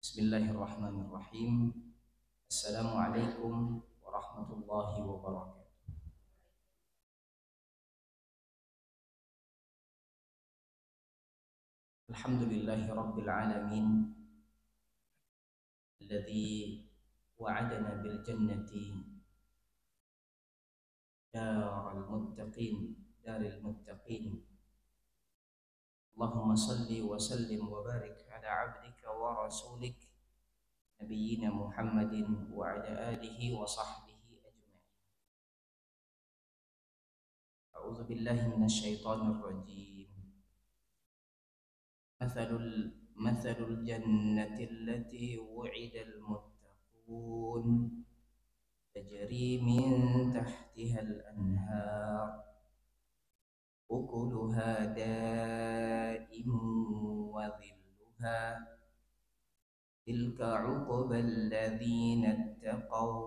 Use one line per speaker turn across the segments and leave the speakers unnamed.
Bismillahirrahmanirrahim. Assalamualaikum warahmatullahi wabarakatuh. Alhamdulillahi rabbil alamin alladzi wa'adana bil jannati daril muttaqin. Allahumma salli wa sallim wa barik ala 'abdika wa rasulik nabiyyina Muhammadin wa ala alihi wa sahbihi ajma'in. A'udzu billahi minasyaitonir rajim. مثل الجنة التي وعد المتقون تجري من تحتها الأنهار أكلها دائم وظلها تلك عقبى الذين اتقوا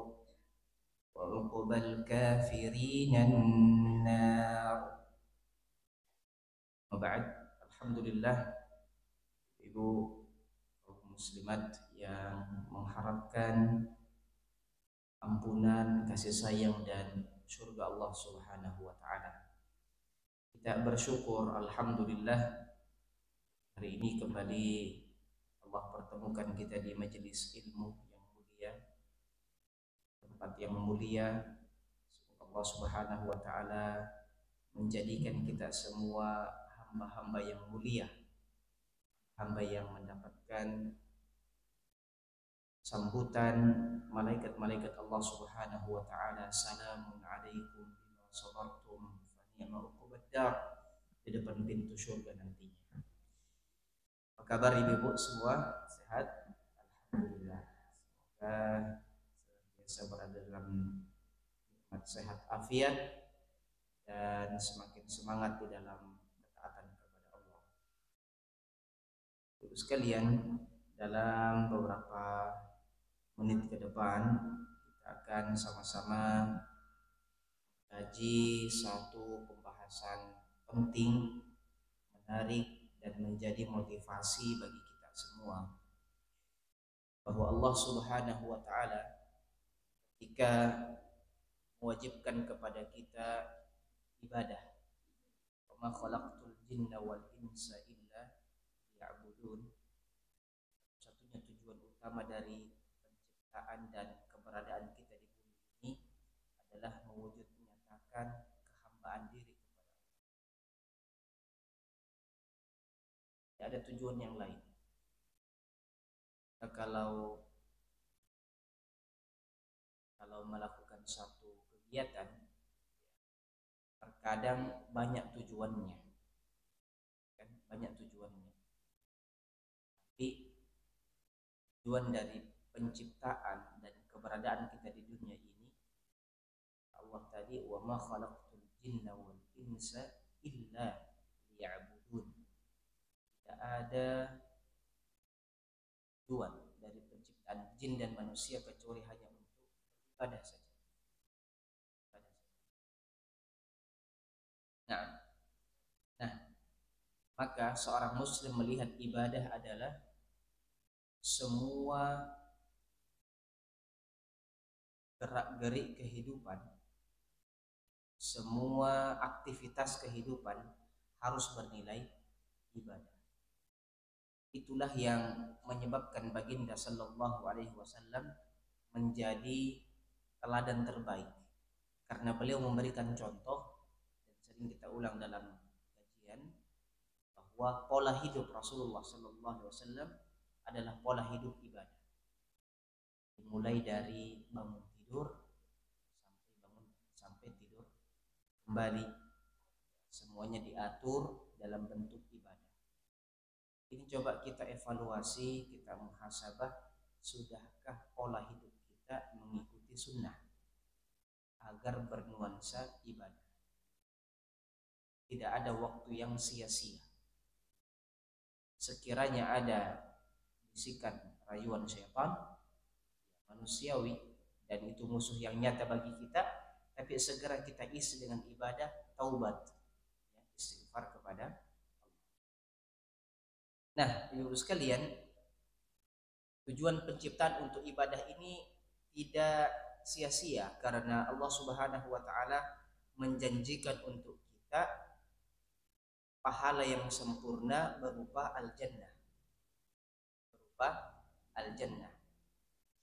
وعقبى الكافرين النار. وبعد, alhamdulillah, Ibu kaum muslimat yang mengharapkan ampunan, kasih sayang dan surga Allah Subhanahu wa taala. Kita bersyukur, alhamdulillah, hari ini kembali Allah pertemukan kita di majelis ilmu yang mulia, tempat yang mulia. Semoga Allah Subhanahu wa taala menjadikan kita semua hamba-hamba yang mulia, hamba yang mendapatkan sambutan malaikat-malaikat Allah Subhanahu wa taala. Salamun alaikum bima sabartum fa ni'ma uqbad dar, di depan pintu surga nantinya. Apa kabar ibu semua? Sehat? Alhamdulillah. Semoga senantiasa berada dalam sehat afiat, dan semakin semangat di dalam ketaatan kepada Allah. Ibu sekalian, dalam beberapa menit ke depan kita akan sama-sama kaji satu pembahasan penting, menarik, dan menjadi motivasi bagi kita semua, bahwa Allah Subhanahu wa Ta'ala ketika mewajibkan kepada kita ibadah, wa ma khalaqtul jinna wal insa illa liya'budun, satunya tujuan utama dari penciptaan dan keberadaan kita di bumi ini adalah mewujud menyatakan kehambaan diri kepada Allah. Tidak ada tujuan yang lain. Nah, kalau melakukan satu kegiatan, terkadang banyak tujuannya, kan? Banyak tujuannya. Tapi tujuan dari penciptaan dan keberadaan kita di dunia ini, Allah tadi, wa ma khalaqtul jinna wal insa illa liya'budun. Tidak ada tujuan dari penciptaan jin dan manusia kecuali hanya untuk ibadah saja. Nah, maka seorang muslim melihat ibadah adalah semua gerak-gerik kehidupan, semua aktivitas kehidupan harus bernilai ibadah. Itulah yang menyebabkan baginda Sallallahu Alaihi Wasallam menjadi teladan terbaik, karena beliau memberikan contoh, dan sering kita ulang dalam kajian, bahwa pola hidup Rasulullah Sallallahu Alaihi Wasallam adalah pola hidup ibadah, dimulai dari bangun tidur sampai tidur kembali, semuanya diatur dalam bentuk ibadah. Ini coba kita evaluasi, kita muhasabah, sudahkah pola hidup kita mengikuti sunnah agar bernuansa ibadah. Tidak ada waktu yang sia-sia. Sekiranya ada bisikan rayuan syaitan, manusiawi, dan itu musuh yang nyata bagi kita, tapi segera kita isi dengan ibadah, taubat, istighfar kepada Allah. Nah, ibu sekalian, tujuan penciptaan untuk ibadah ini tidak sia-sia, karena Allah Subhanahu wa Ta'ala menjanjikan untuk kita pahala yang sempurna berupa al-jannah,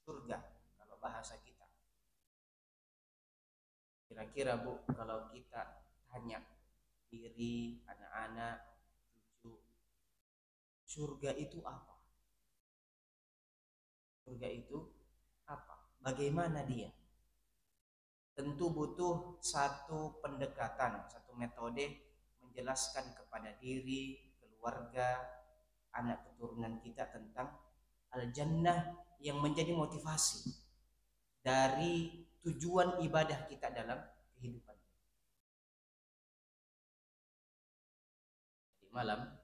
surga kalau bahasa kita. Kira-kira Bu, kalau kita tanya diri, anak-anak, cucu, surga itu apa? Surga itu apa? Bagaimana dia? Tentu butuh satu pendekatan, satu metode menjelaskan kepada diri, keluarga, anak keturunan kita tentang al-jannah yang menjadi motivasi dari tujuan ibadah kita dalam kehidupan. Di malam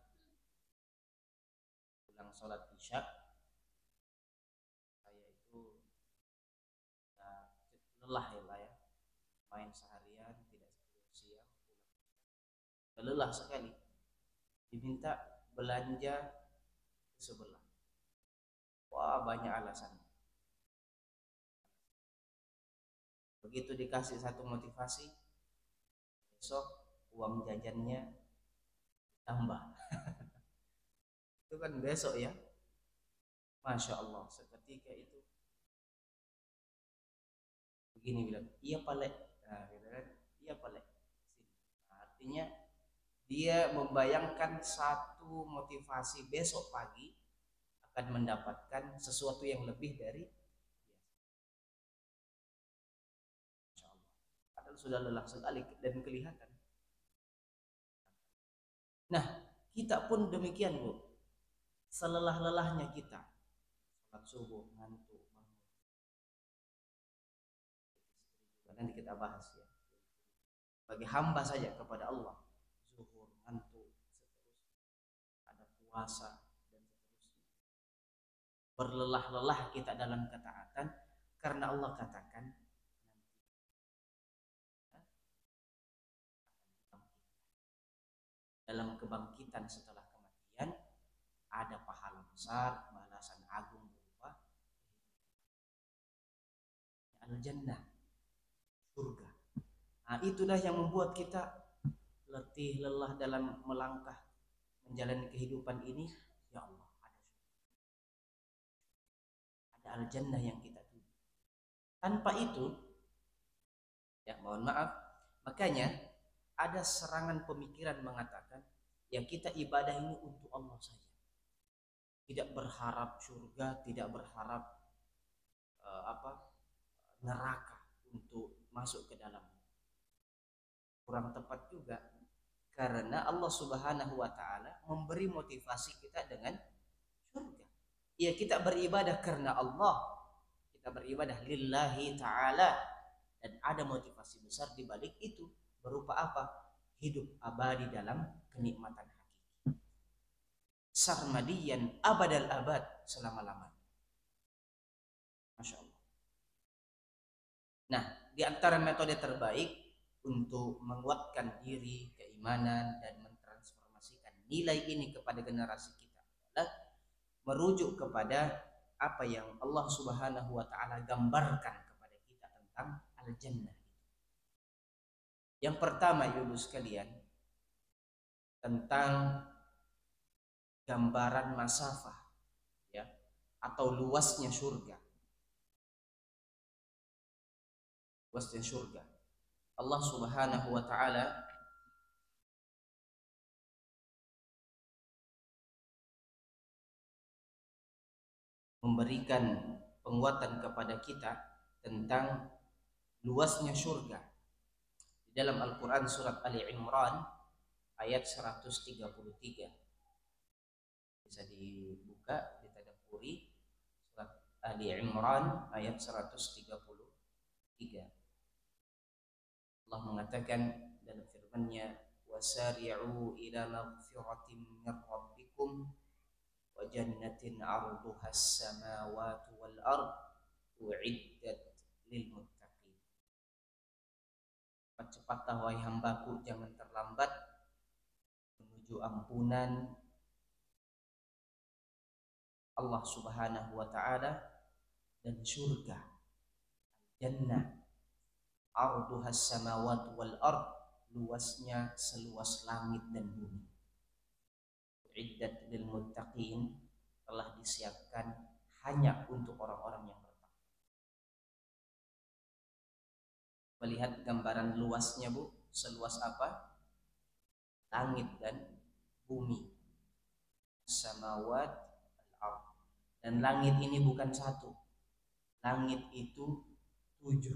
pulang sholat isya, saya itu lelah ya, main seharian, tidak tidur siang, pulang lelah sekali, diminta belanja ke sebelah. Wah, banyak alasan. Begitu dikasih satu motivasi, besok uang jajannya tambah. Itu kan besok ya, Masya Allah, seketika itu begini bilang, iya palek, nah, gitu kan? Iya palek. Nah, artinya dia membayangkan satu motivasi besok pagi akan mendapatkan sesuatu yang lebih dari Masya Allah. Padahal sudah lelah sekali dan kelihatan. Nah, kita pun demikian Bu, selelah-lelahnya kita sholat subuh, ngantuk, bangun. nanti kita bahas ya. Bagi hamba saja kepada Allah, zuhur, ngantuk, seterusnya, ada puasa dan seterusnya. Berlelah-lelah kita dalam ketaatan karena Allah katakan dalam kebangkitan setelah kematian ada pahala besar, balasan agung berupa al-jannah, surga. Nah, itulah yang membuat kita letih lelah dalam melangkah menjalani kehidupan ini. Ya Allah, ada al-jannah yang kita tuju. Tanpa itu, ya mohon maaf, makanya ada serangan pemikiran mengatakan ya kita ibadah ini untuk Allah saja, tidak berharap surga, tidak berharap neraka untuk masuk ke dalam. Kurang tepat juga, karena Allah Subhanahu wa taala memberi motivasi kita dengan surga. Ya kita beribadah karena Allah, kita beribadah lillahi taala, dan ada motivasi besar di balik itu berupa apa? Hidup abadi dalam kenikmatan hakiki, sarmadiyan abadal abad, selama-lamanya. Masya Allah. Nah, di antara metode terbaik untuk menguatkan diri, keimanan, dan mentransformasikan nilai ini kepada generasi kita adalah merujuk kepada apa yang Allah Subhanahu wa taala gambarkan kepada kita tentang al-jannah. Yang pertama, ibu sekalian, tentang gambaran masafah ya, atau luasnya surga. Luasnya surga. Allah Subhanahu wa taala memberikan penguatan kepada kita tentang luasnya surga. Di dalam Al-Qur'an surat Ali Imran ayat 133. Bisa dibuka, ditadabburi surat Ali Imran ayat 133. Allah mengatakan dalam firman-Nya, wasari'u ila maghfiratin min rabbikum wa jannatin 'arduha as-samawati wal ard u'iddat lil muttaqin. Cepat-cepatlah wahai hambaku, jangan terlambat menuju ampunan Allah Subhanahu wa taala dan surga, jannah, arduha as-samawati wal ard, luasnya seluas langit dan bumi. U'iddat lil muttaqin, telah disiapkan hanya untuk orang-orang yang bertakwa. Melihat gambaran luasnya, Bu, seluas apa? Langit dan bumi. Samawat al-ard. Dan langit ini bukan satu. Langit itu 7.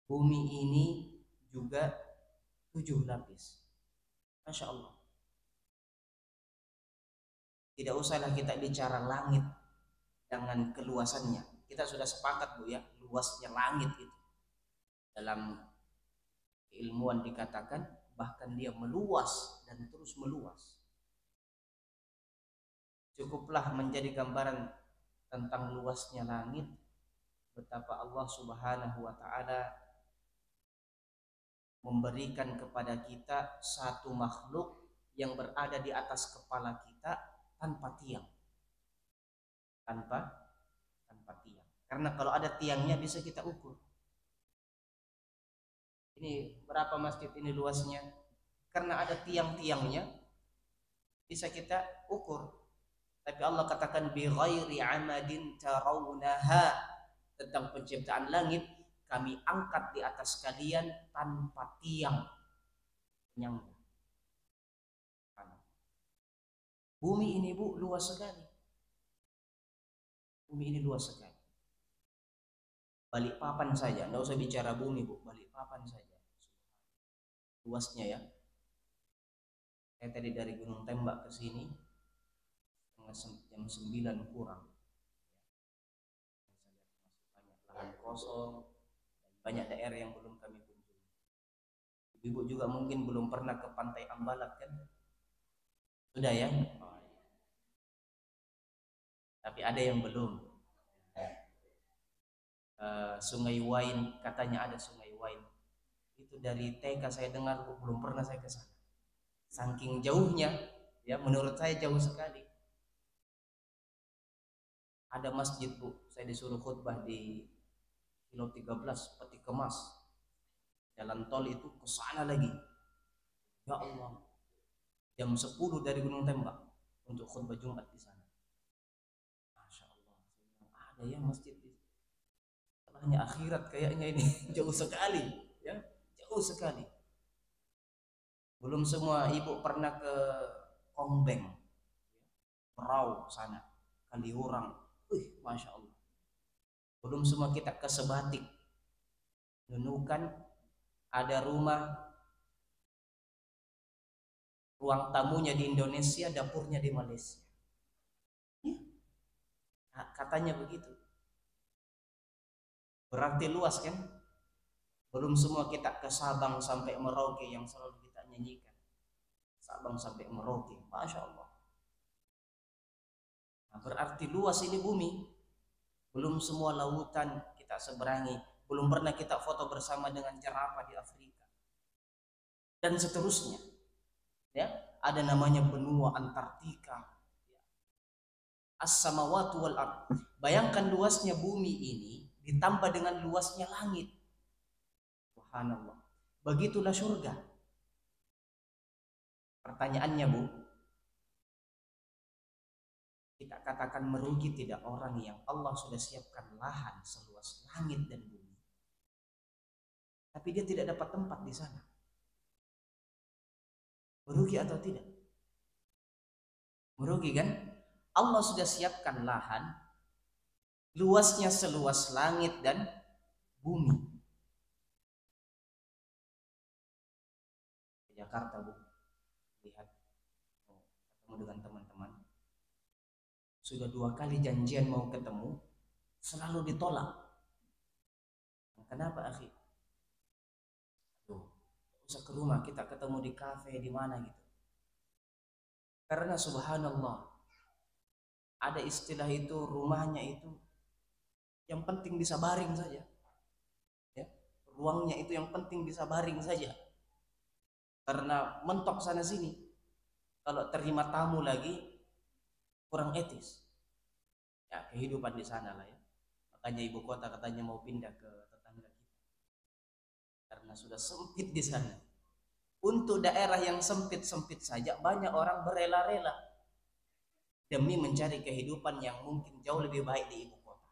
Bumi ini juga 7 lapis. Masya Allah. Tidak usahlah kita bicara langit dengan keluasannya. Kita sudah sepakat, Bu, ya, luasnya langit itu. Dalam keilmuan dikatakan bahkan dia meluas dan terus meluas. Cukuplah menjadi gambaran tentang luasnya langit, betapa Allah Subhanahu wa taala memberikan kepada kita satu makhluk yang berada di atas kepala kita tanpa tiang. Tanpa tiang. Karena kalau ada tiangnya bisa kita ukur. Ini berapa masjid ini luasnya? Karena ada tiang-tiangnya bisa kita ukur. Tapi Allah katakan bi ghairi amadin tarawunaha, tentang penciptaan langit, kami angkat di atas kalian tanpa tiang penyangga. Bumi ini, Bu, luas sekali. Bumi ini luas sekali. Balikpapan saja, enggak usah bicara bumi, Bu, Balikpapan saja luasnya ya. Saya tadi dari Gunung Tembak ke sini jam 9 kurang. Saya lihat masih banyak lahan kosong, Banyak daerah yang belum kami kunjungi. Ibu juga mungkin belum pernah ke Pantai Ambalat kan? Sudah ya? Oh, iya. Tapi ada yang belum. Sungai Wain, katanya ada Sungai Wain. Itu dari TK saya dengar, belum pernah saya ke sana. Saking jauhnya, ya menurut saya jauh sekali. Ada masjid Bu, saya disuruh khutbah di kilo 13 Peti Kemas. Jalan tol itu ke sana lagi. Ya Allah, jam 10 dari Gunung Tembak untuk khutbah Jumat di sana. Masya Allah, ada ya masjid di setelahnya akhirat kayaknya ini. Jauh sekali, ya jauh sekali. Belum semua ibu pernah ke Kongbeng, Merau sana, Kaliurang. Masya Allah. Belum semua kita ke Sebatik, Nunukan, ada rumah ruang tamunya di Indonesia, dapurnya di Malaysia. Ya, katanya begitu. Berarti luas kan? Belum semua kita ke Sabang sampai Merauke yang selalu kita nyanyikan. Sabang sampai Merauke, Masya Allah. Nah, berarti luas ini bumi. Belum semua lautan kita seberangi. Belum pernah kita foto bersama dengan jerapah di Afrika. Dan seterusnya. Ya, ada namanya benua Antartika. As-samawati wal ard. Bayangkan luasnya bumi ini ditambah dengan luasnya langit. Subhanallah. Begitulah surga. Pertanyaannya Bu, kita katakan merugi tidak orang yang Allah sudah siapkan lahan seluas langit dan bumi, tapi dia tidak dapat tempat di sana? Merugi atau tidak? Merugi kan? Allah sudah siapkan lahan luasnya seluas langit dan bumi. Ke Jakarta Bu, lihat, ketemu dengan teman-teman, sudah 2 kali janjian mau ketemu, selalu ditolak. Kenapa akhi? Tuh, usah ke rumah, kita ketemu di kafe di mana gitu. Karena subhanallah, ada istilah itu, rumahnya itu yang penting bisa baring saja. Ya, ruangnya itu yang penting bisa baring saja. Karena mentok sana sini, kalau terima tamu lagi kurang etis. Ya, kehidupan di sana lah ya. Makanya ibu kota katanya mau pindah ke tetangga kita. Karena sudah sempit di sana. Untuk daerah yang sempit-sempit saja banyak orang berela-rela demi mencari kehidupan yang mungkin jauh lebih baik di ibu kota.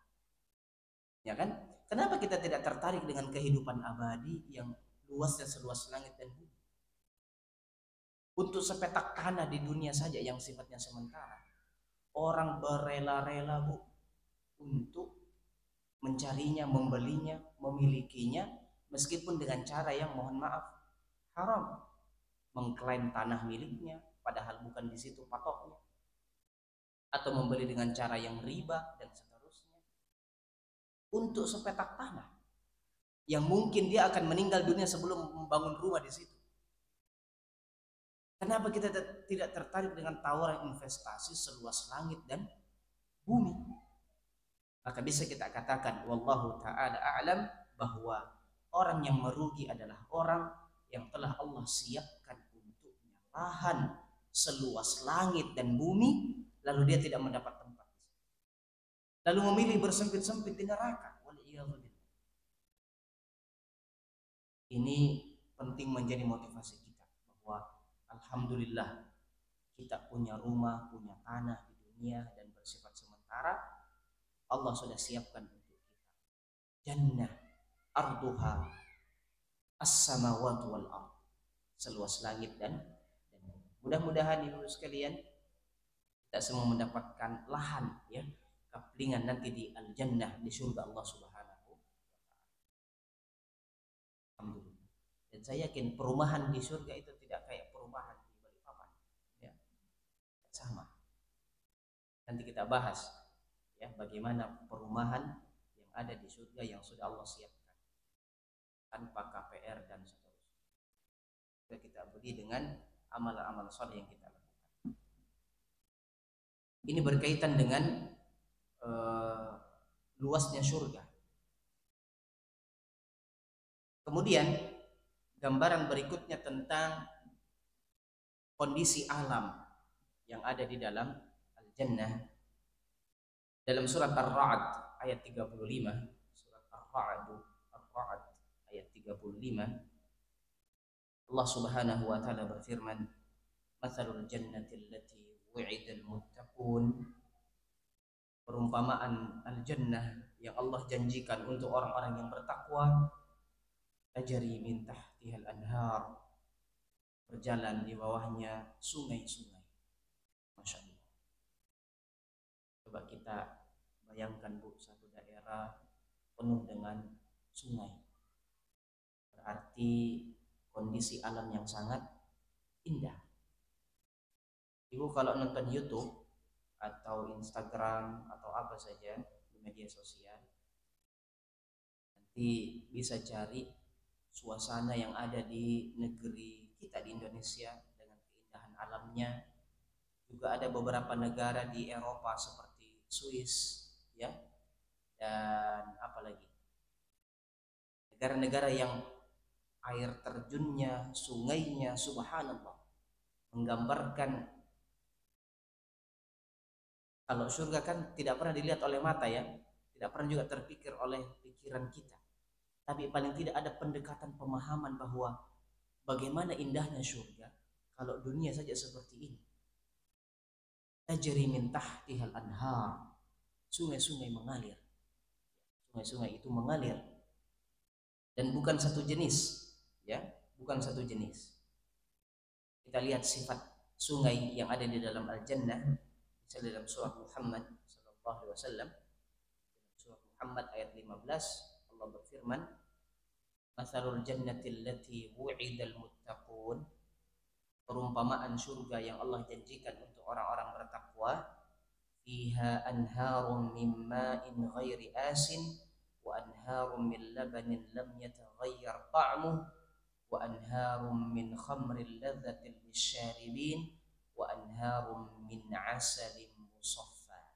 Ya kan? Kenapa kita tidak tertarik dengan kehidupan abadi yang luasnya seluas langit dan bumi? Untuk sepetak tanah di dunia saja yang sifatnya sementara, orang berela-rela Bu untuk mencarinya, membelinya, memilikinya, meskipun dengan cara yang mohon maaf haram. Mengklaim tanah miliknya padahal bukan di situ patoknya, atau membeli dengan cara yang riba dan seterusnya, untuk sepetak tanah yang mungkin dia akan meninggal dunia sebelum membangun rumah di situ. Kenapa kita tidak tertarik dengan tawaran investasi seluas langit dan bumi? Maka bisa kita katakan wallahu ta'ala a'lam bahwa orang yang merugi adalah orang yang telah Allah siapkan untuknya lahan seluas langit dan bumi, lalu dia tidak mendapat tempat, lalu memilih bersempit-sempit di neraka. Ini penting menjadi motivasi kita bahwa alhamdulillah kita punya rumah, punya tanah di dunia dan bersifat sementara. Allah sudah siapkan untuk kita jannah arduha as-samawati wal ard, seluas langit dan mudah-mudahan ibu sekalian kita semua mendapatkan lahan ya, kaplingan nanti di al-jannah, di surga Allah Subhanahu wa taala. Alhamdulillah. Dan saya yakin perumahan di surga itu tidak kayak perumahan di Balikpapan ya. Sama. Nanti kita bahas ya bagaimana perumahan yang ada di surga yang sudah Allah siapkan. tanpa KPR dan seterusnya. Kita beli dengan amalan-amalan saleh yang kita lakukan. Ini berkaitan dengan luasnya surga. Kemudian gambaran berikutnya tentang kondisi alam yang ada di dalam al-jannah. Dalam surat Ar-Ra'd ayat 35, surat Ar-Ra'd ayat 35, Allah Subhanahu wa taala berfirman, "Matsalul jannati allati wu'idal muttaqun." Perumpamaan al-jannah yang Allah janjikan untuk orang-orang yang bertakwa, tajri min tahtihal anhar, berjalan di bawahnya sungai-sungai. Masya Allah. Coba kita bayangkan Bu, satu daerah penuh dengan sungai. Berarti kondisi alam yang sangat indah. Ibu kalau nonton YouTube atau Instagram atau apa saja di media sosial, nanti bisa cari suasana yang ada di negeri kita di Indonesia dengan keindahan alamnya. Juga ada beberapa negara di Eropa seperti Swiss, ya, dan apalagi negara-negara yang air terjunnya, sungainya, subhanallah, menggambarkan kalau surga kan tidak pernah dilihat oleh mata ya, tidak pernah juga terpikir oleh pikiran kita. Tapi paling tidak ada pendekatan pemahaman bahwa bagaimana indahnya surga kalau dunia saja seperti ini. Tajri min tahtihal anhar, sungai-sungai mengalir. Sungai-sungai itu mengalir dan bukan satu jenis, ya, bukan satu jenis. Kita lihat sifat sungai yang ada di dalam al-jannah. Misalnya dalam surah Muhammad sallallahu alaihi wasallam, surah Muhammad ayat 15, Allah berfirman, "Matsalul jannati allati wu'idal muttaqun." Perumpamaan surga yang Allah janjikan untuk orang-orang bertakwa, fiha anharum min ma'in ghairi asin wa anharum min labanin lam yataghayyar ta'muhu wa anharum min khamrin ladzatin lisyaribin wa anharum min asalin musaffa.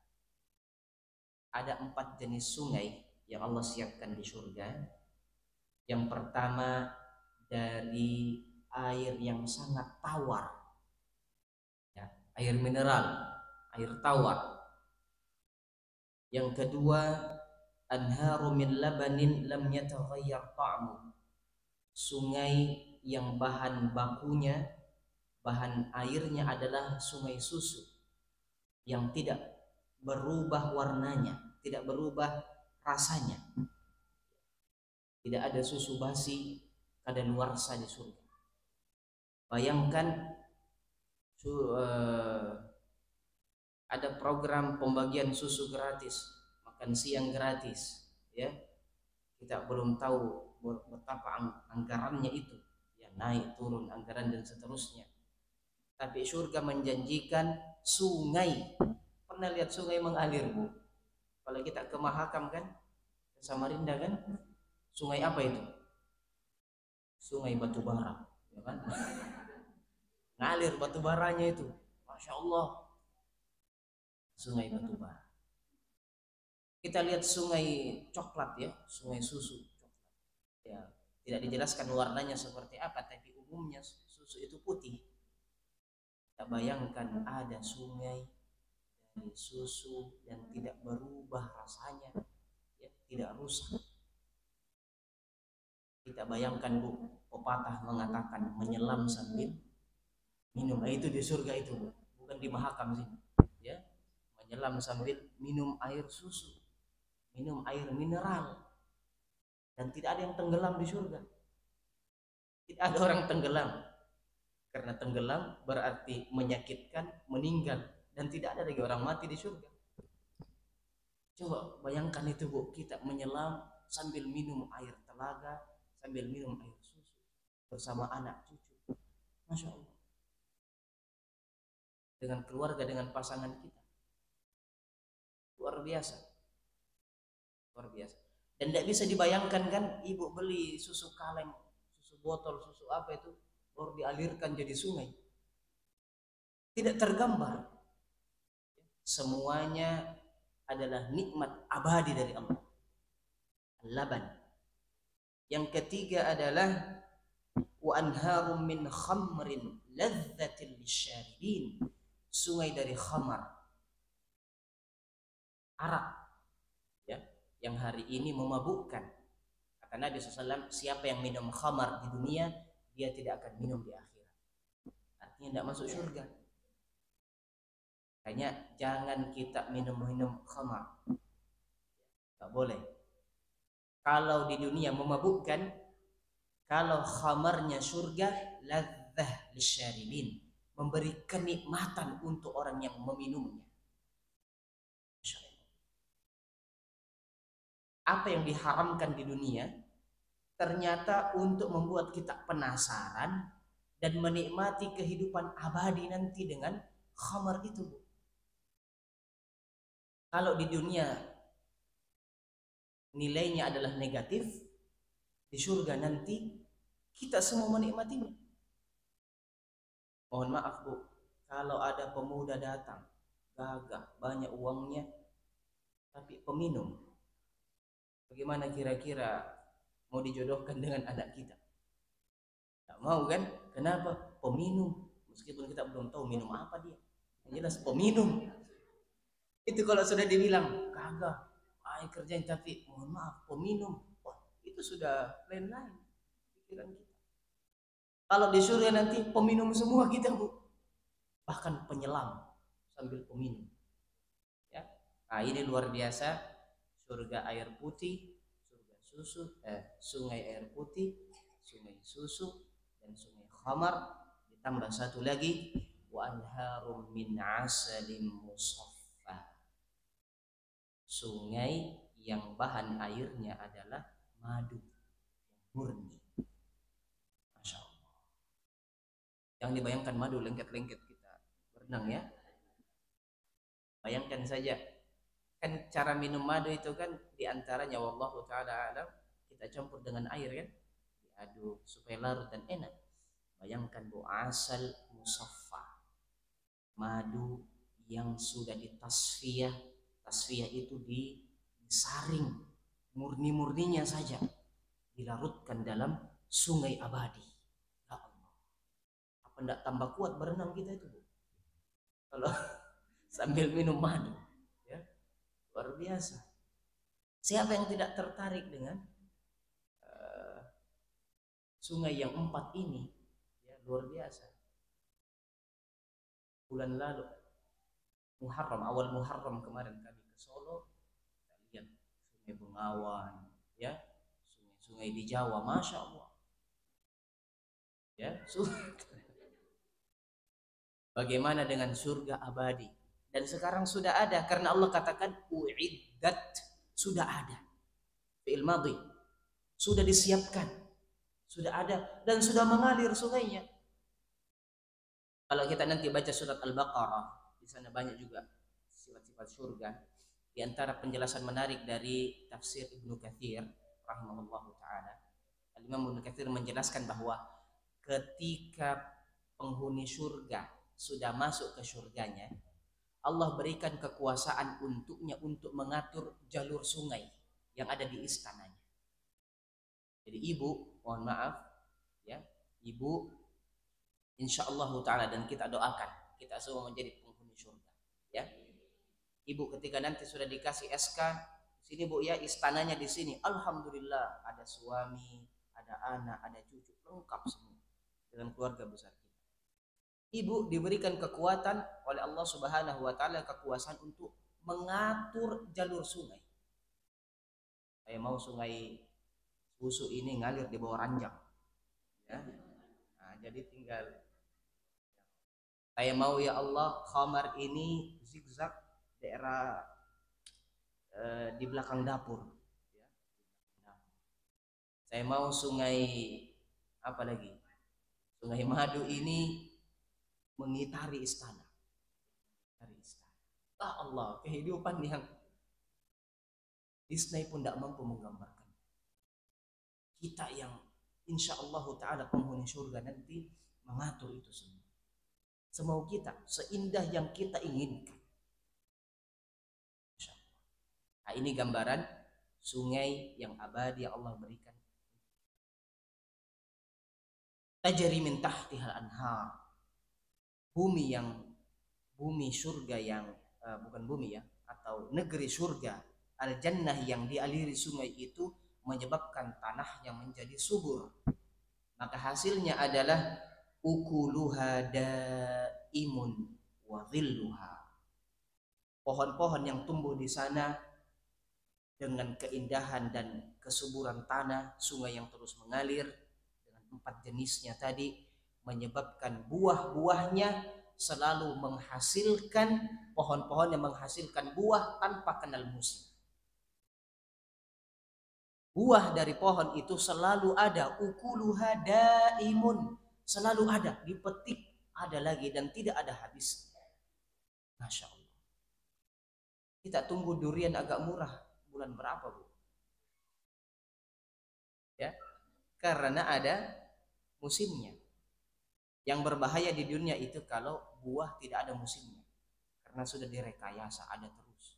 Ada 4 jenis sungai yang Allah siapkan di surga. Yang pertama dari air yang sangat tawar, ya, air mineral, air tawar. Yang kedua, anharu min labanin lam yataghayyar ta'muhu, sungai yang bahan bakunya, bahan airnya adalah sungai susu yang tidak berubah warnanya, tidak berubah rasanya. Tidak ada susu basi kadaluarsa di surga. Bayangkan ada program pembagian susu gratis, makan siang gratis, ya. Kita belum tahu betapa anggarannya itu, ya, naik turun anggaran dan seterusnya. Tapi surga menjanjikan sungai. Pernah lihat sungai mengalir, Bu? Kalau kita ke Mahakam kan, ke Samarinda kan, sungai apa itu? Sungai batubara, ya kan? Ngalir batubaranya itu, masya Allah, sungai batubara. Kita lihat sungai coklat, ya, sungai susu coklat. Ya, tidak dijelaskan warnanya seperti apa, tapi umumnya susu itu putih. Kita bayangkan ada sungai dari susu yang tidak berubah rasanya, ya, tidak rusak. Kita bayangkan, Bu, pepatah mengatakan menyelam sambil minum. Itu di surga itu, Bu, bukan di Mahakam sini, ya. Menyelam sambil minum air susu, minum air mineral, dan tidak ada yang tenggelam di surga. Tidak ada orang tenggelam, karena tenggelam berarti menyakitkan, meninggal, dan tidak ada lagi orang mati di surga. Coba bayangkan itu, Bu, kita menyelam sambil minum air telaga, sambil minum air susu bersama anak cucu, masya Allah, dengan keluarga, dengan pasangan kita. Luar biasa, luar biasa. Dan tidak bisa dibayangkan kan, ibu beli susu kaleng, susu botol, susu apa itu, baru dialirkan jadi sungai. Tidak tergambar. Semuanya adalah nikmat abadi dari Allah. Laban. Yang ketiga adalah wa anharum min khamrin ladzatil lisyaribin. Sungai dari khamar, arak, ya, yang hari ini memabukkan. Kata Nabi SAW, siapa yang minum khamar di dunia, dia tidak akan minum di akhirat. Artinya tidak masuk surga. Hanya jangan kita minum khamar, nggak boleh. Kalau di dunia memabukkan, kalau khamarnya surga, ladzah lisyaribin, memberi kenikmatan untuk orang yang meminumnya. Apa yang diharamkan di dunia ternyata untuk membuat kita penasaran dan menikmati kehidupan abadi nanti dengan khamar itu. Kalau di dunia nilainya adalah negatif, di surga nanti kita semua menikmatinya. Mohon maaf Bu, kalau ada pemuda datang gagah, banyak uangnya, tapi peminum, bagaimana kira-kira mau dijodohkan dengan anak kita? Tidak mau kan? Kenapa? Peminum. Meskipun kita belum tahu minum apa dia, yang jelas peminum. Itu kalau sudah dibilang gagah, kerjain, tapi mohon maaf peminum, wah itu sudah lain-lain pikiran kita. Kalau di surga nanti peminum semua kita Bu, bahkan penyelam sambil peminum, ya. Nah ini luar biasa, surga air putih, surga susu, sungai air putih, sungai susu, dan sungai khamar, ditambah satu lagi wa anharum min asalin musaffa, sungai yang bahan airnya adalah madu murni. Masya Allah. Yang dibayangkan madu lengket-lengket kita berenang ya. Bayangkan saja, kan cara minum madu itu kan diantaranya wallahu ta'ala alam, kita campur dengan air kan, diaduk supaya larut dan enak. Bayangkan Bu, asal musaffa, madu yang sudah ditasfiyah, tasfiyah itu disaring murni-murninya saja, dilarutkan dalam sungai abadi. Ya Allah, apa enggak tambah kuat berenang kita itu Bu, kalau sambil minum madu, ya luar biasa. Siapa yang tidak tertarik dengan sungai yang 4 ini, ya luar biasa. Bulan lalu Muharram, awal Muharram kemarin kami ke Solo, kita lihat sungai Bengawan, ya, sungai-sungai di Jawa, masya Allah, ya. Bagaimana dengan surga abadi? Dan sekarang sudah ada, karena Allah katakan uiddat, sudah ada, fi'il madhi, sudah disiapkan, sudah ada dan sudah mengalir sungainya. Kalau kita nanti baca surat Al-Baqarah, di sana banyak juga sifat-sifat surga. Di antara penjelasan menarik dari tafsir Ibnu Katsir rahimahullahu taala, Imam Ibnu Katsir menjelaskan bahwa ketika penghuni surga sudah masuk ke surganya, Allah berikan kekuasaan untuknya untuk mengatur jalur sungai yang ada di istananya. Jadi ibu, mohon maaf ya, ibu insyaallah ta'ala, dan kita doakan kita semua menjadi penghuni surga ya. Ibu ketika nanti sudah dikasih SK, sini Bu ya, istananya di sini, alhamdulillah ada suami, ada anak, ada cucu, lengkap semua dengan keluarga besar kita. Ibu diberikan kekuatan oleh Allah Subhanahu wa taala, kekuasaan untuk mengatur jalur sungai. Saya mau sungai susu ini ngalir di bawah ranjang ya. Nah, jadi tinggal saya mau ya Allah khamar ini zigzag daerah di belakang dapur ya. Saya mau sungai apa lagi, sungai madu ini mengitari istana. Allah, kehidupan yang Disney pun tidak mampu menggambarkan. Kita yang insya Allah Ta'ala penghuni surga nanti mengatur itu semua. Semau kita, seindah yang kita inginkan. Nah, ini gambaran sungai yang abadi yang Allah berikan. Tajri min tahtihal anhar. Bumi surga yang bukan bumi ya, atau negeri surga al-jannah yang dialiri sungai itu menyebabkan tanahnya menjadi subur. Maka hasilnya adalah ukuluha daimun wa dhilluha. Pohon-pohon yang tumbuh di sana dengan keindahan dan kesuburan tanah, sungai yang terus mengalir dengan 4 jenisnya tadi, menyebabkan buah-buahnya selalu menghasilkan, pohon-pohon yang menghasilkan buah tanpa kenal musim. Buah dari pohon itu selalu ada, ukuluha daimun, selalu ada, dipetik ada lagi dan tidak ada habis. Masya Allah. Kita tunggu durian agak murah bulan berapa, Bu? Ya, karena ada musimnya. Yang berbahaya di dunia itu kalau buah tidak ada musimnya, karena sudah direkayasa ada terus.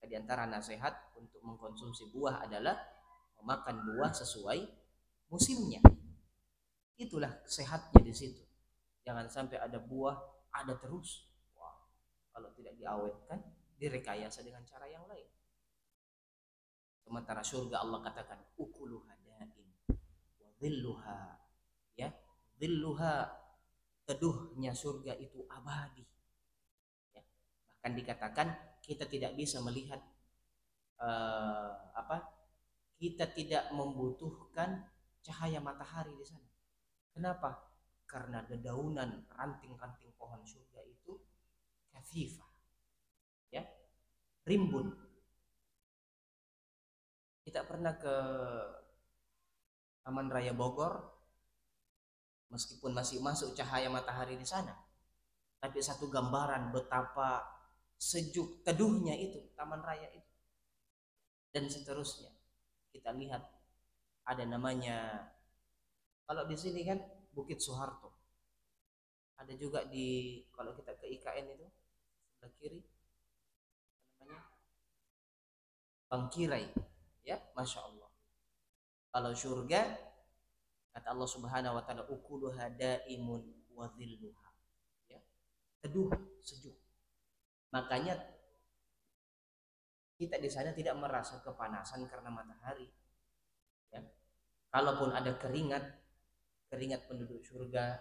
Di antara nasihat untuk mengkonsumsi buah adalah memakan buah sesuai musimnya. Itulah sehatnya di situ. Jangan sampai ada buah ada terus. Wah, kalau tidak diawetkan, direkayasa dengan cara yang lain. Sementara surga Allah katakan ukuluha daim wa dhilluha, ya, dhilluha, teduhnya surga itu abadi. Ya. Bahkan dikatakan kita tidak bisa melihat kita tidak membutuhkan cahaya matahari di sana. Kenapa? Karena dedaunan ranting-ranting pohon surga itu kathifah, ya, rimbun. Kita pernah ke Taman Raya Bogor, meskipun masih masuk cahaya matahari di sana, tapi satu gambaran betapa sejuk teduhnya itu taman raya itu. Dan seterusnya kita lihat ada namanya, kalau di sini kan Bukit Soeharto, ada juga di, kalau kita ke IKN itu sebelah kiri namanya Bangkirai, ya, Masya Allah. Kalau surga kata Allah Subhanahu wa Ta'ala ukuluha daimun wa dhilluha, ya, teduh, sejuk. Makanya kita di sana tidak merasa kepanasan karena matahari. Ya. Kalaupun ada keringat penduduk surga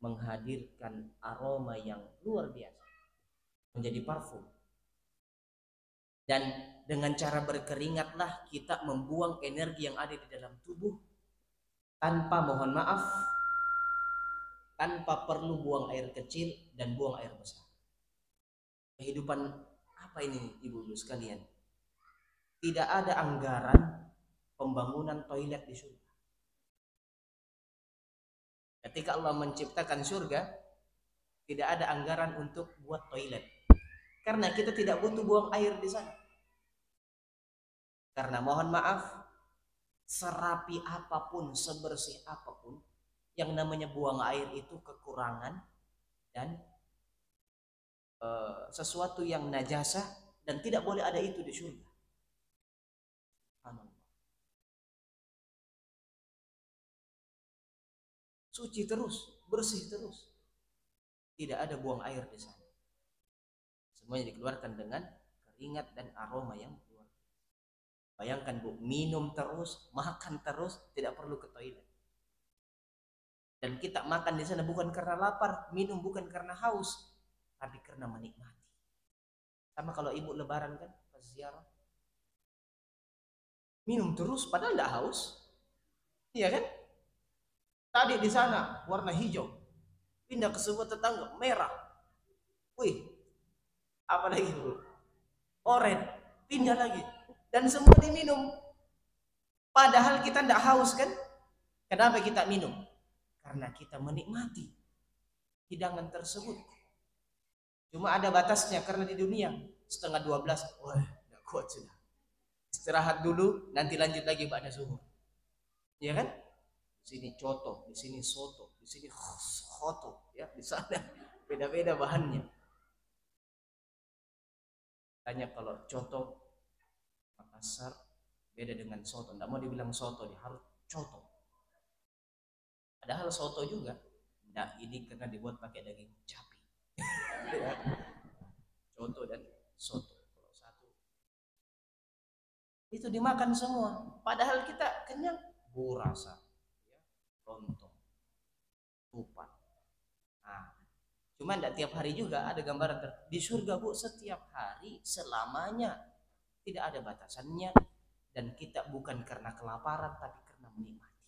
menghadirkan aroma yang luar biasa, menjadi parfum. Dan dengan cara berkeringatlah kita membuang energi yang ada di dalam tubuh tanpa, mohon maaf, tanpa perlu buang air kecil dan buang air besar. Kehidupan apa ini ibu-ibu sekalian? Tidak ada anggaran pembangunan toilet di surga. Ketika Allah menciptakan surga, tidak ada anggaran untuk buat toilet, karena kita tidak butuh buang air di sana. Karena mohon maaf, serapi apapun, sebersih apapun, yang namanya buang air itu kekurangan dan sesuatu yang najasah, dan tidak boleh ada itu di surga. Suci terus, bersih terus, tidak ada buang air di sana. Semuanya dikeluarkan dengan keringat dan aroma yang keluar. Bayangkan, Bu, minum terus, makan terus, tidak perlu ke toilet. Dan kita makan di sana bukan karena lapar, minum bukan karena haus, tapi karena menikmati. Sama kalau ibu lebaran kan pas ziarah, minum terus padahal tidak haus, iya kan? Tadi di sana warna hijau, pindah ke sebuah tetangga merah, wih, apa lagi, Bu? Oranye, pindah lagi, dan semua diminum. Padahal kita tidak haus kan? Kenapa kita minum? Karena kita menikmati hidangan tersebut. Cuma ada batasnya, karena di dunia setengah 12, wah, tidak kuat sudah. Istirahat dulu, nanti lanjut lagi ba'da zuhur. Ya kan? Di sini coto, di sini soto, di sini khoto, ya, di sana beda-beda bahannya. Tanya kalau coto Makassar beda dengan soto, enggak mau dibilang soto, dia harus coto. Padahal soto juga. Nah, ini karena dibuat pakai daging cabai. Ya. Coto dan soto. Kalau satu itu dimakan semua. Padahal kita kenyang. Burasa, ya, lontong, tupat. Nah, cuma tidak tiap hari juga ada gambaran di surga, Bu, setiap hari selamanya, tidak ada batasannya, dan kita bukan karena kelaparan tapi karena menikmati.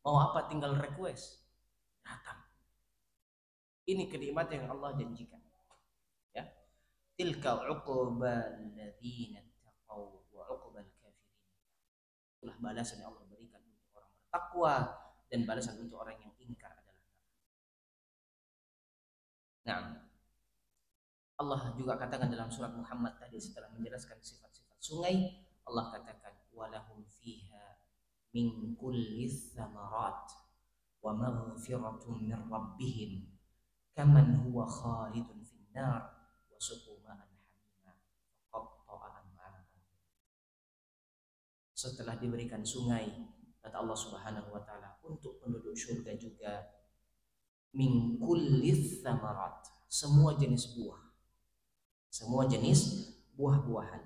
Mau apa tinggal request, datang. Ini kenikmatan yang Allah janjikan. Ya. Tilka uqbal ladzina taqaw wa uqbal kafirin. Itulah balasan yang Allah berikan untuk orang bertakwa, dan balasan untuk orang yang ingkar adalah neraka. Nah, Allah juga katakan dalam surat Muhammad tadi setelah menjelaskan sifat-sifat sungai, Allah katakan walahum fiha min kulli thamarat wa maghfiratun min rabbihim kaman huwa khalidun finnar wa suqu ma'an hamima faqatta'a am'a'ahum. Setelah diberikan sungai, kata Allah Subhanahu wa taala, untuk penduduk surga juga min kulli thamarat, semua jenis buah, semua jenis buah-buahan,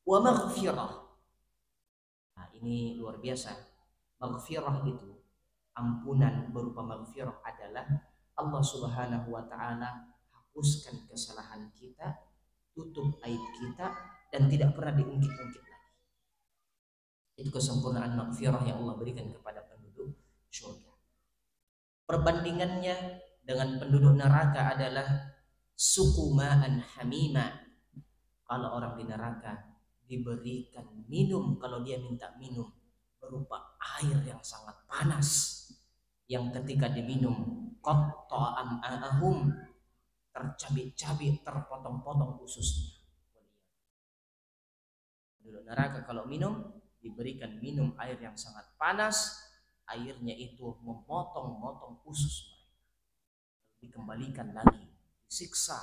wa maghfirah. Nah, ini luar biasa. Maghfirah itu, ampunan berupa maghfirah adalah Allah Subhanahu wa taala hapuskan kesalahan kita, tutup aib kita, dan tidak pernah diungkit-ungkit lagi. Itu kesempurnaan maghfirah yang Allah berikan kepada penduduk surga. Perbandingannya dengan penduduk neraka adalah sukuma'an hamima. Kalau orang di neraka diberikan minum, kalau dia minta minum, berupa air yang sangat panas, yang ketika diminum qatta'a am'a'ahum, tercabik-cabik, terpotong-potong ususnya. Penduduk neraka kalau minum, diberikan minum air yang sangat panas, airnya itu memotong-motong usus mereka, dikembalikan lagi, disiksa,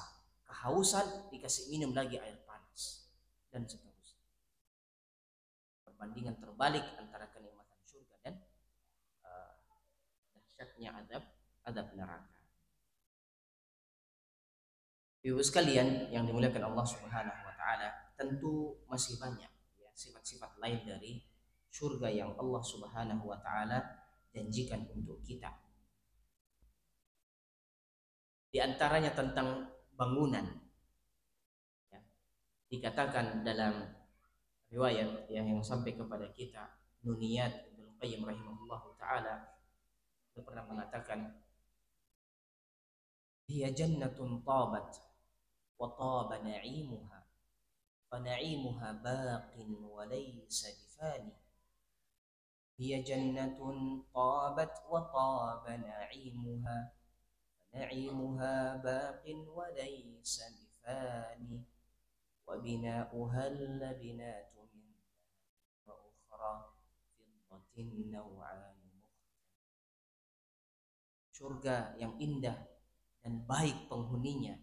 kehausan, dikasih minum lagi air panas, dan seterusnya. Perbandingan terbalik antara kenikmatan surga dan dahsyatnya adab neraka. Ibu sekalian yang dimuliakan Allah Subhanahu wa taala, tentu masih banyak ya sifat-sifat lain dari surga yang Allah Subhanahu wa taala janjikan untuk kita. Di antaranya tentang bangunan. Ya. Dikatakan dalam riwayat yang sampai kepada kita, Nuniyat Ibnu Qayyim rahimahullah taala pernah mengatakan, hiya jannatun tabat wa taba na'imuha fa na'imuha baqin wa laysa bifani. Hiya jannatun tabat wa taba na'imuha fa na'imuha baqin wa laysa bifani wa bina'uha labinatu min wa ukhra fiddatin naw'an. Surga yang indah dan baik penghuninya,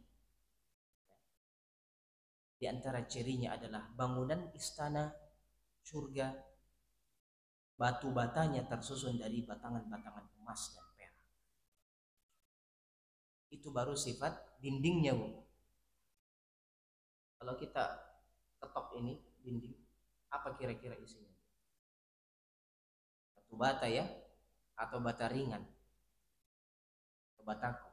di antara cirinya adalah bangunan istana surga, batu batanya tersusun dari batangan-batangan emas dan perak. Itu baru sifat dindingnya, Bu. Kalau kita ketok ini dinding, apa kira-kira isinya? Batu bata ya, atau bata ringan, bataku.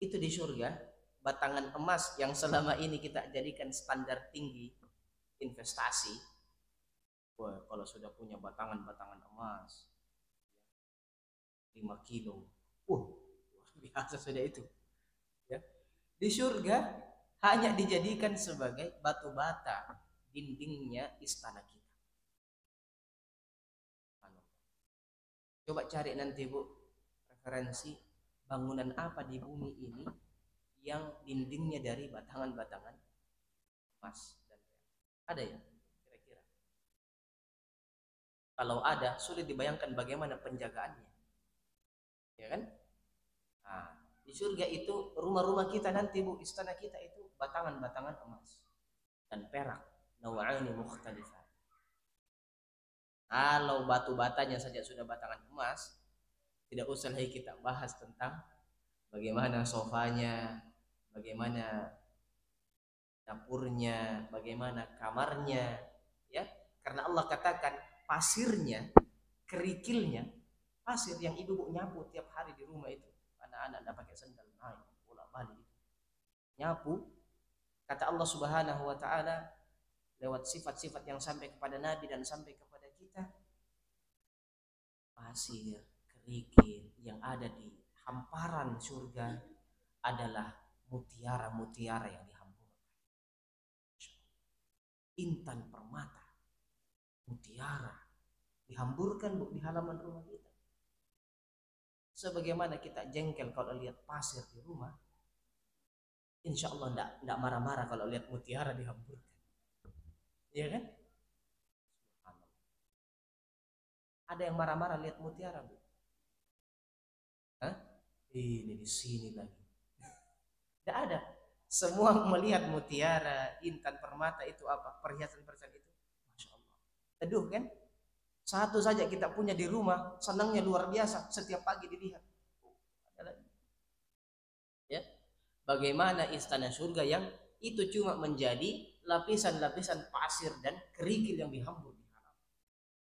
Itu di surga, batangan emas yang selama ini kita jadikan standar tinggi investasi. Wah, kalau sudah punya batangan-batangan emas 5 kilo, luar biasa sudah itu. Ya. Di surga hanya dijadikan sebagai batu bata dindingnya istana kita. Coba cari nanti, Bu, referensi bangunan apa di bumi ini yang dindingnya dari batangan-batangan emas dan perak. Ada ya kira-kira? Kalau ada, sulit dibayangkan bagaimana penjagaannya, ya kan? Nah, di surga itu rumah-rumah kita nanti Bu, istana kita itu batangan-batangan emas dan perak, nawa'ani mukhtalifah. Kalau batu batanya saja sudah batangan emas, tidak usah lagi kita bahas tentang bagaimana sofanya, bagaimana dapurnya, bagaimana kamarnya, ya. Karena Allah katakan pasirnya, kerikilnya, pasir yang ibu nyapu tiap hari di rumah itu, anak-anak tidak pakai sandal, naik bolak-balik nyapu. Kata Allah Subhanahu wa taala lewat sifat-sifat yang sampai kepada Nabi dan sampai kepada kita, pasir kerikil yang ada di hamparan surga adalah mutiara-mutiara yang dihamburkan, intan permata, mutiara dihamburkan Bu di halaman rumah kita. Sebagaimana kita jengkel kalau lihat pasir di rumah, insya Allah enggak marah-marah kalau lihat mutiara dihamburkan, iya kan? Ada yang marah-marah lihat mutiara Bu? Hah? Ini di sini lagi. Tidak ada. Semua melihat mutiara, intan permata itu apa? Perhiasan-perhiasan itu. Masya Allah. Teduh kan? Satu saja kita punya di rumah, senangnya luar biasa. Setiap pagi dilihat. Ya. Bagaimana istana surga yang itu cuma menjadi lapisan-lapisan pasir dan kerikil yang dihambur di halaman.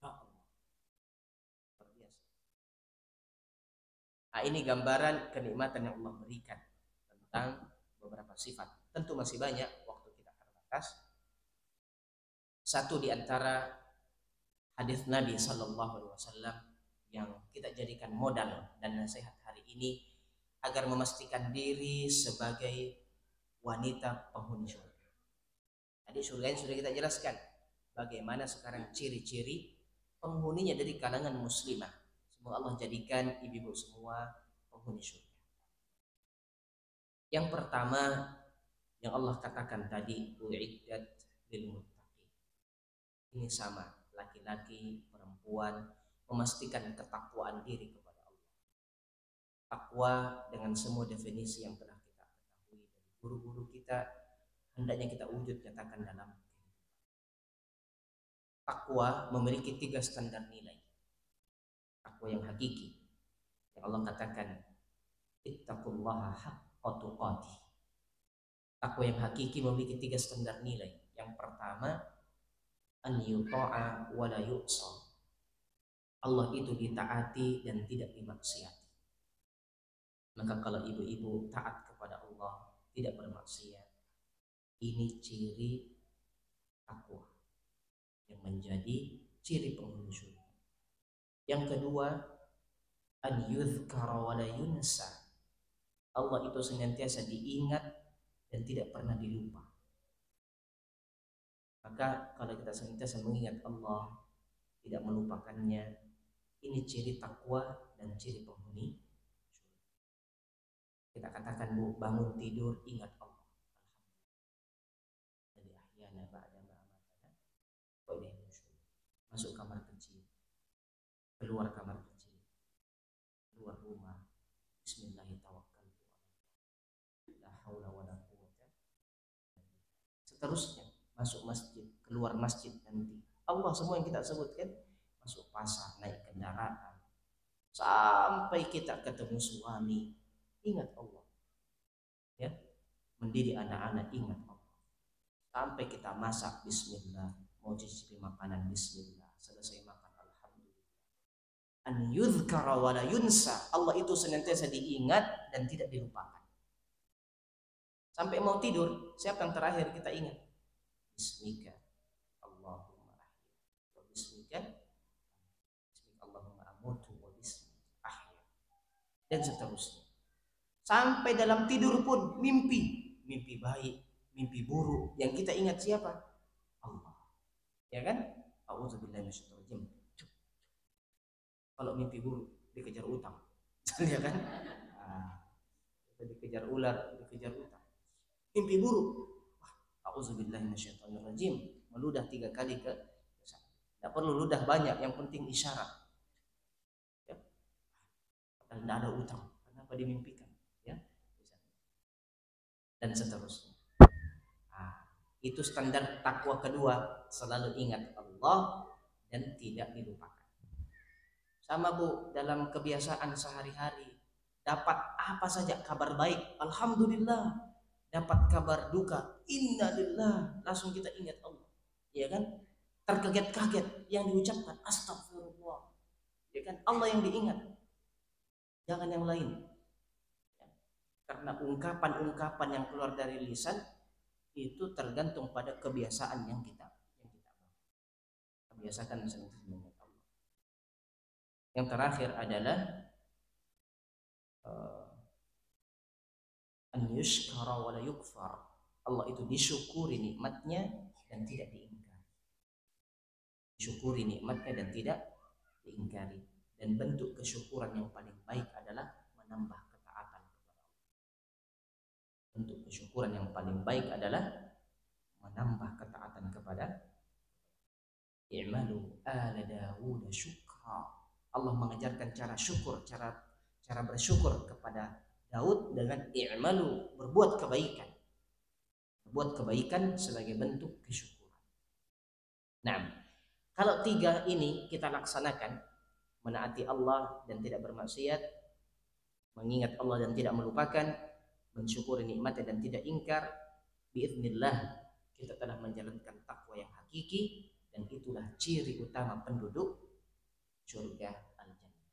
Ya Allah. Luar biasa. Nah, ini gambaran kenikmatan yang Allah berikan tentang beberapa sifat. Tentu masih banyak, waktu kita terbatas. Satu di antara hadis Nabi Shallallahu Alaihi Wasallam yang kita jadikan modal dan nasihat hari ini agar memastikan diri sebagai wanita penghuni surga. Tadi surga yang sudah kita jelaskan bagaimana sekarang ciri-ciri penghuninya dari kalangan muslimah. Semoga Allah jadikan ibu-ibu semua penghuni surga. Yang pertama yang Allah katakan tadi, u'iddat lil muttaqin. Ini sama, laki-laki, perempuan memastikan ketakwaan diri kepada Allah. Takwa dengan semua definisi yang telah kita ketahui dari guru-guru kita, hendaknya kita wujud nyatakan dalam kehidupan. Takwa memiliki 3 standar nilai. Takwa yang hakiki, yang Allah katakan, ittaqullaha haqqa tuqatih. Takwa yang hakiki memiliki 3 standar nilai. Yang pertama, an yuta'a wa la yu'sa. Allah itu ditaati dan tidak dimaksiati. Maka kalau ibu-ibu taat kepada Allah, tidak bermaksiat, ini ciri takwa yang menjadi ciri penghuni surga. Yang kedua, an yuzkara wa la yunsa. Allah itu senantiasa diingat dan tidak pernah dilupa. Maka kalau kita senantiasa mengingat Allah, tidak melupakannya, ini ciri takwa dan ciri penghuni surga. Kita katakan Bu, bangun tidur ingat Allah. Jadi ahyana ba'da ma amatana wa ilaihi nusyur. Masuk kamar kecil, keluar kamar kecil, keluar rumah, bismillahirrahmanirrahim, la haula wala quwwata. Seterusnya masuk masjid, keluar masjid nanti, Allah semua yang kita sebutkan. Masuk pasar, naik kendaraan, sampai kita ketemu suami, ingat Allah. Ya, mendidik anak-anak, ingat Allah. Sampai kita masak, bismillah. Mau cicipi makanan, bismillah. Selesai makan, alhamdulillah. An yuzkara wa la yunsa. Allah itu senantiasa diingat dan tidak dilupakan. Sampai mau tidur, siapa yang terakhir kita ingat? Bismika Allahumma ahya wa bismika Allahumma amutu wa bismika ahya, dan seterusnya. Sampai dalam tidur pun mimpi baik, mimpi buruk, yang kita ingat siapa? Allah. Ya kan? A'udzubillahi minasyaitonir rajim. Kalau mimpi buruk dikejar utang. Ya kan? Nah, dikejar ular, dikejar utang. Mimpi buruk. Wah, A'udzubillahi minasyaitonirrajim, meludah 3 kali ke sana. Tidak perlu ludah banyak, yang penting isyarat. Ya. Padahal tidak ada utang, kenapa dimimpikan? Ya. Dan seterusnya. Nah, itu standar takwa kedua, selalu ingat Allah dan tidak dilupakan. Sama Bu, dalam kebiasaan sehari-hari, dapat apa saja kabar baik, alhamdulillah. Dapat kabar duka, innalillah, langsung kita ingat Allah, ya kan? Terkaget-kaget yang diucapkan astagfirullah, ya kan? Allah yang diingat, jangan yang lain. Karena ungkapan-ungkapan yang keluar dari lisan itu tergantung pada kebiasaan yang kita kebiasakan senantiasa mengingat Allah. Yang terakhir adalah an yushkara wa la yukfar. Allah itu disyukuri nikmatnya dan tidak diingkari. Disyukuri nikmatnya dan tidak diingkari. Dan bentuk kesyukuran yang paling baik adalah menambah ketaatan kepada Allah. Bentuk kesyukuran yang paling baik adalah menambah ketaatan kepada i'malu ala Dawud syukra. Allah mengajarkan cara syukur, cara bersyukur kepada Daud dengan i'malu, berbuat kebaikan. Berbuat kebaikan sebagai bentuk kesyukuran. Nah, kalau 3 ini kita laksanakan, menaati Allah dan tidak bermaksiat, mengingat Allah dan tidak melupakan, mensyukuri nikmatnya dan tidak ingkar, biiznillah kita telah menjalankan takwa yang hakiki, dan itulah ciri utama penduduk surga al-jannah.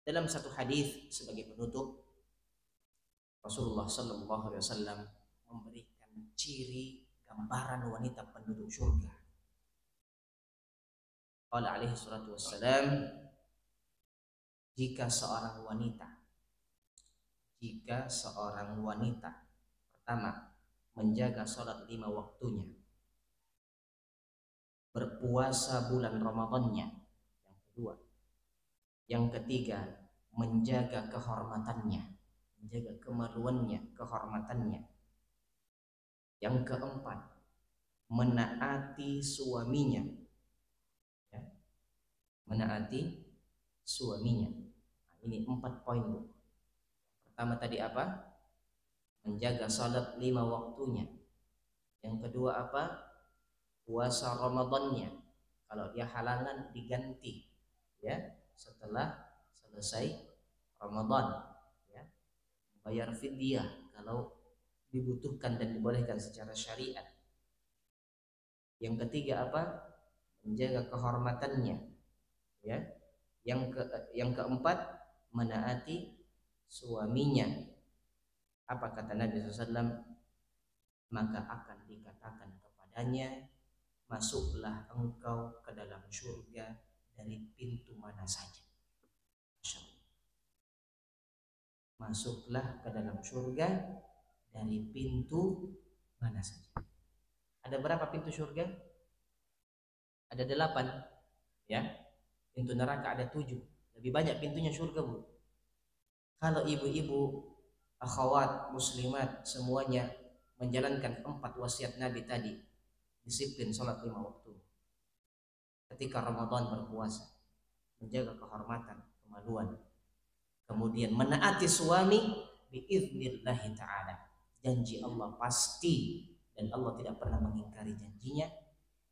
Dalam satu hadis sebagai penutup, Rasulullah sallallahu alaihi wasallam memberikan ciri gambaran wanita penduduk surga. Qala alaihi salatu wassalam, jika seorang wanita pertama menjaga salat 5 waktunya, berpuasa bulan Ramadannya, yang kedua, yang ketiga menjaga kehormatannya, menjaga kemaluannya, kehormatannya, yang keempat menaati suaminya, ya, menaati suaminya. Nah, ini 4 poin Bu. Pertama tadi apa? Menjaga salat 5 waktunya. Yang kedua apa? Puasa Ramadannya, kalau dia halangan diganti, ya, setelah selesai Ramadan, ya, bayar fidyah kalau dibutuhkan dan dibolehkan secara syariat. Yang ketiga apa? Menjaga kehormatannya, ya. Yang keempat menaati suaminya. Apa kata Nabi SAW? Maka akan dikatakan kepadanya, masuklah engkau ke dalam surga dari pintu mana saja. Masuklah ke dalam surga dari pintu mana saja. Ada berapa pintu surga? Ada 8, ya. Pintu neraka ada 7. Lebih banyak pintunya surga Bu. Kalau ibu-ibu, akhwat, muslimat semuanya menjalankan 4 wasiat Nabi tadi, disiplin sholat 5 waktu, ketika Ramadan berpuasa, menjaga kehormatan, kemaluan, kemudian menaati suami, biiznillahi ta'ala, janji Allah pasti, dan Allah tidak pernah mengingkari janjinya.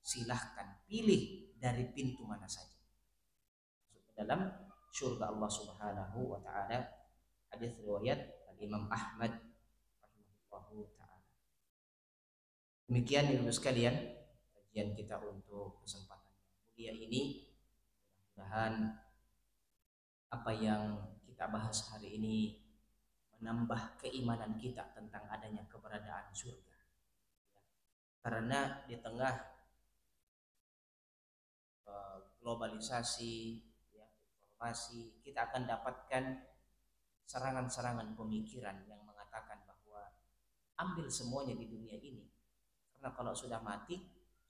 Silahkan pilih dari pintu mana saja masuk ke dalam surga Allah subhanahu wa ta'ala. Hadis riwayat Imam Ahmad rahimahullahu ta'ala. Demikian ibu sekalian kajian kita untuk kesempatan mulia ini. Mudah-mudahan apa yang kita bahas hari ini menambah keimanan kita tentang adanya keberadaan surga. Karena di tengah globalisasi, ya, informasi, kita akan dapatkan serangan-serangan pemikiran yang mengatakan bahwa ambil semuanya di dunia ini, karena kalau sudah mati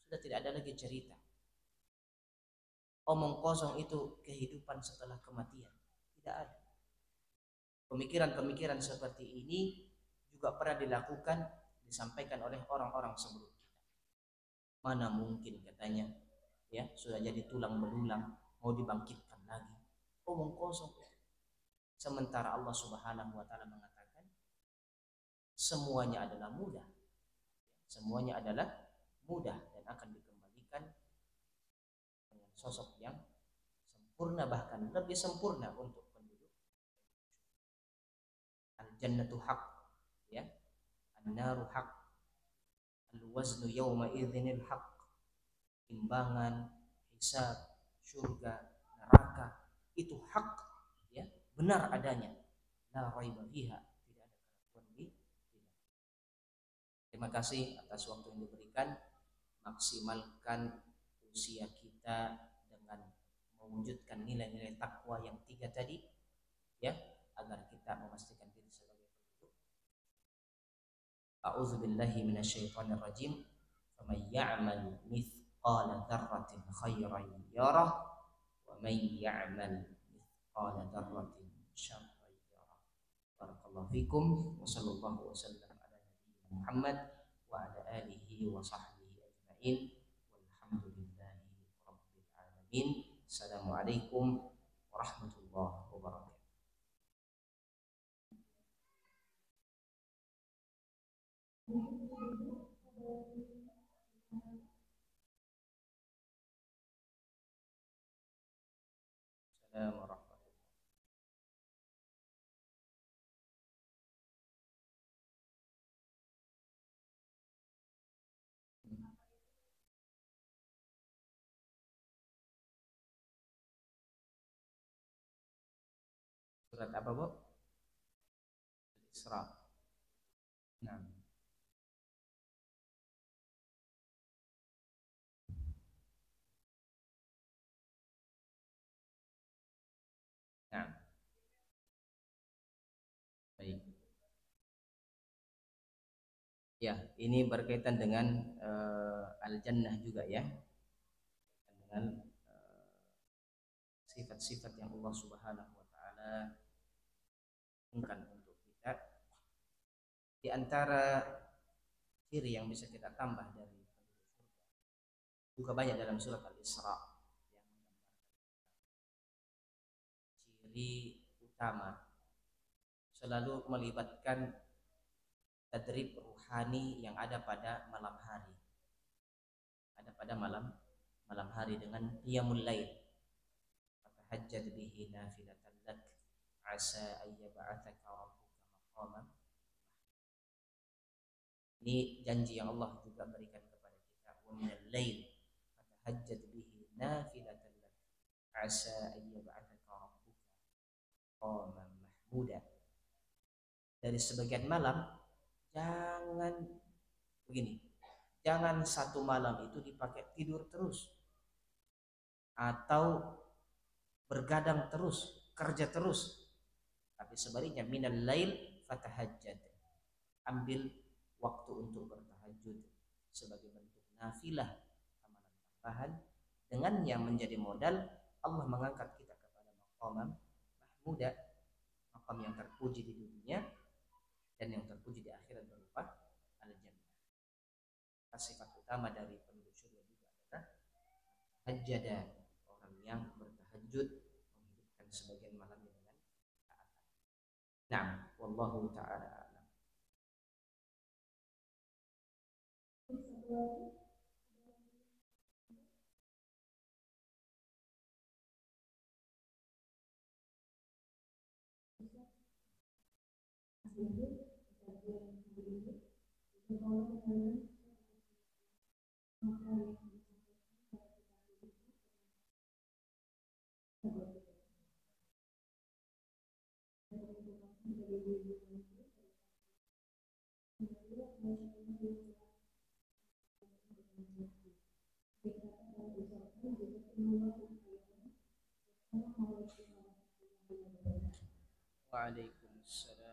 sudah tidak ada lagi cerita. Omong kosong itu kehidupan setelah kematian, tidak ada. Pemikiran-pemikiran seperti ini juga pernah dilakukan disampaikan oleh orang-orang sebelum kita. Mana mungkin katanya, ya sudah jadi tulang belulang mau dibangkitkan lagi, omong kosong. Sementara Allah Subhanahu wa taala mengatakan semuanya adalah mudah. Semuanya adalah mudah dan akan dikembalikan dengan sosok yang sempurna, bahkan lebih sempurna untuk penduduk. Al-jannatu haq, ya. An-naru haq. Al-waznu yawma idzinil haq. Timbangan, hisab, surga, neraka itu hak, ya, benar adanya. La raiba fiha, tidak ada keraguan di tidak. Terima kasih atas waktu yang diberikan. Maksimalkan usia kita dengan mewujudkan nilai-nilai takwa yang 3 tadi, ya, agar kita memastikan diri sebagai penduduk. A'udzubillahi minasyaitonir rajim. Faman ya'mal mithqala dzarratin khairan yarah wa man ya'mal mithqala dzarratin syarran yarah. Barakallahu fikum wa sallallahu wasallam ala nabiyyina Muhammad wa ala alihi wa sahbihi ajma'in. Walhamdulillahi rabbil alamin. Assalamualaikum warahmatullahi wabarakatuh. Assalamualaikum warahmatullahi wabarakatuh. Surat apa, Bu? Isra. Nah, nah, baik. Ya, ini berkaitan dengan al-jannah juga, ya. Dengan sifat-sifat yang Allah Subhanahu wa taala berikan untuk kita. Di antara ciri yang bisa kita tambah dari penduduk surga juga banyak dalam surat Al-Isra, yang ciri utama selalu melibatkan tadrib ruhani yang ada pada malam hari. Ada pada malam hari dengan qiyamul lail. Fatahajjad bihi nafilatan lak asa ay yab'atsaka rabbuka maqaman. Ini janji yang Allah juga berikan kepada kita. Wa minal lail fatahajjad bihi nafilatan lak asa ay yab'atsaka rabbuka maqaman mahmuda. Dari sebagian malam jangan begini, jangan satu malam itu dipakai tidur terus atau bergadang terus, kerja terus. Tapi sebaliknya, minal lail fatahajjad, ambil waktu untuk bertahajud sebagai bentuk nafilah, amalan tambahan, dengan yang menjadi modal Allah mengangkat kita kepada maqam mahmuda, maqam yang terpuji di dunia dan yang terpuji di akhirat berupa al-jannah. Sifat utama dari penduduk surga juga adalah hajjada, orang yang bertahajud, menghidupkan sebagian malamnya dengan taatan. Nah, wallahu ta'ala a'lam. Waalaikumsalam.